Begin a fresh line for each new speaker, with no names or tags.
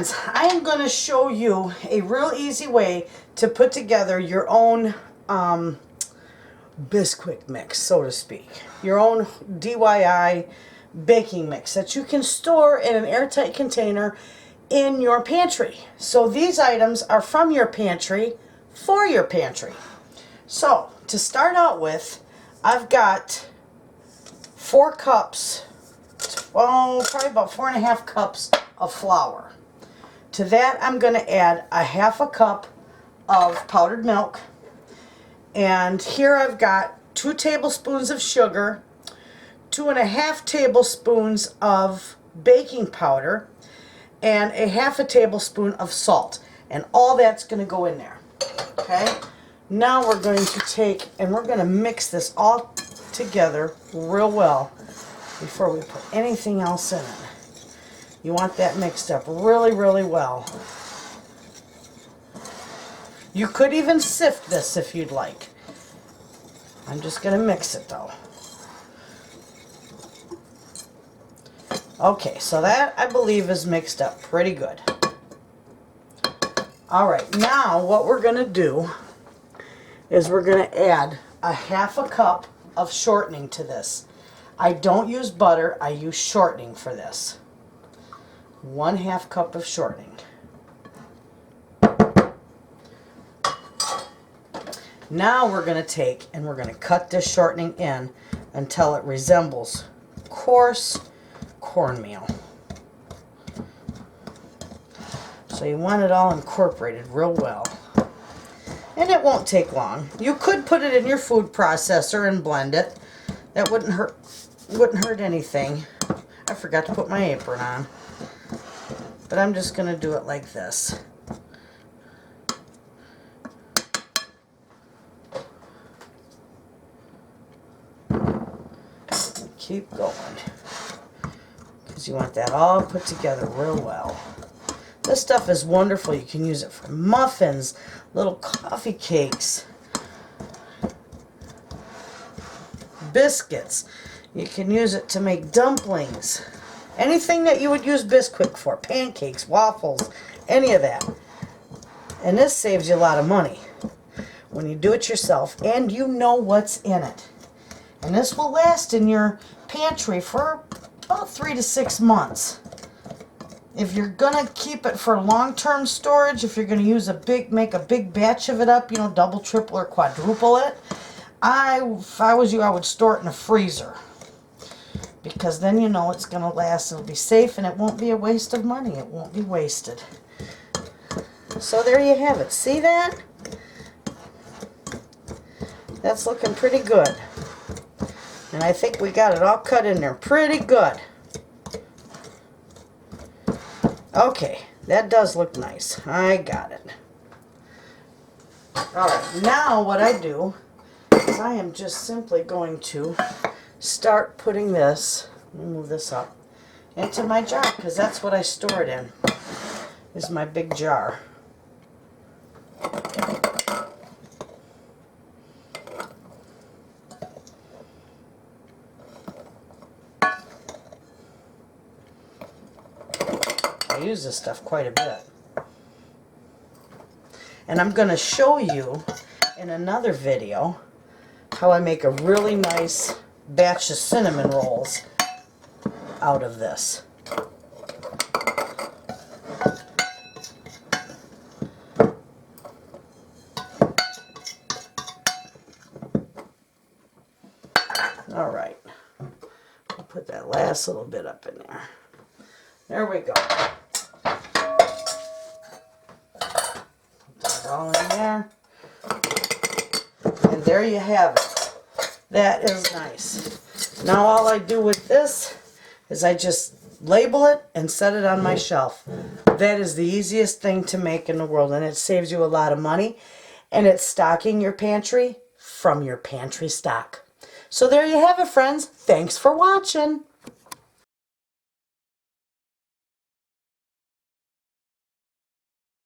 friends, I am going to show you a real easy way to put together your own Bisquick mix, so to speak. Your own DIY baking mix that you can store in an airtight container in your pantry. So these items are from your pantry for your pantry. So to start out with, I've got 4 cups, well, probably about 4.5 cups of flour. To that I'm going to add a 1/2 cup of powdered milk, and here I've got 2 tablespoons of sugar, 2.5 tablespoons of baking powder, and a 1/2 tablespoon of salt, and all that's going to go in there. Okay, now we're going to take and we're going to mix this all together real well before we put anything else in it. You want that mixed up really, really well. You could even sift this if you'd like. I'm just going to mix it though. Okay, so that I believe is mixed up pretty good. Alright, now what we're going to do is we're going to add a 1/2 cup of shortening to this. I don't use butter, I use shortening for this. 1/2 cup of shortening. Now we're going to take and we're going to cut this shortening in until it resembles coarse cornmeal. So you want it all incorporated real well. And it won't take long. You could put it in your food processor and blend it. That wouldn't hurt anything. I forgot to put my apron on. But I'm just going to do it like this. Keep going. Because you want that all put together real well. This stuff is wonderful. You can use it for muffins, little coffee cakes, biscuits. You can use it to make dumplings. Anything that you would use Bisquick for. Pancakes, waffles, any of that. And this saves you a lot of money when you do it yourself and you know what's in it. And this will last in your pantry for about 3 to 6 months. If you're going to keep it for long-term storage, if you're going to make a big batch of it up, you know, double, triple, or quadruple it, if I was you, I would store it in a freezer. Because then you know it's going to last, it'll be safe, and it won't be a waste of money. It won't be wasted. So there you have it. See that? That's looking pretty good. And I think we got it all cut in there pretty good. Okay, that does look nice. I got it. Alright, now what I do is I am just simply going to start putting this, let me move this up, into my jar, because that's what I store it in, is my big jar. I use this stuff quite a bit. And I'm going to show you in another video how I make a really nice batch of cinnamon rolls out of this. Alright, I'll put that last little bit up in there. There we go. Put that all in there. And there you have it. That is nice. Now all I do with this is I just label it and set it on my shelf. That is the easiest thing to make in the world, and it saves you a lot of money, and it's stocking your pantry from your pantry stock. So there you have it, friends. Thanks for watching.